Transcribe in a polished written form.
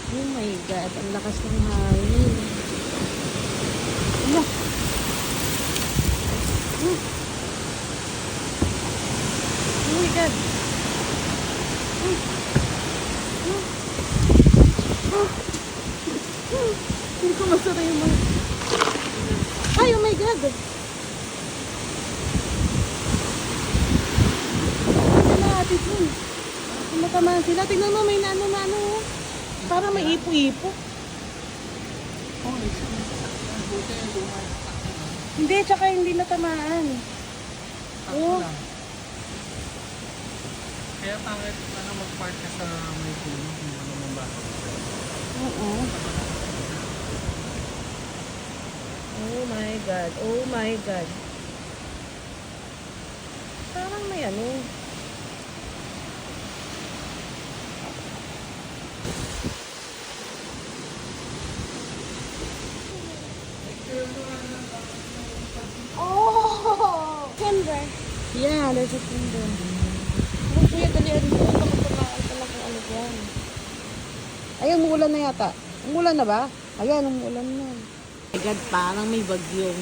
Oh my God, ang lakas ng hangin. Ano? Oh my God. Hindi ko masara yung mga... Ay, oh my God. Natin yun. Matamaan sila. Tingnan mo, may nano-nano. Parang may ipo-ipo. Hindi, tsaka hindi natamaan. Oh. Kaya pangit mag-park ka sa may puno kung ano mong bata. Oo. Oh my God. Oh my God. Parang may ano. Oh! Timber. Yeah, there's a timber. Oh, kuya, dalihan mo. Baka tumaan ka lang kung ano dyan. Ay, umuulan na yata. Umuulan na ba? Ayan, umuulan na. Oh my God, parang may bagyo.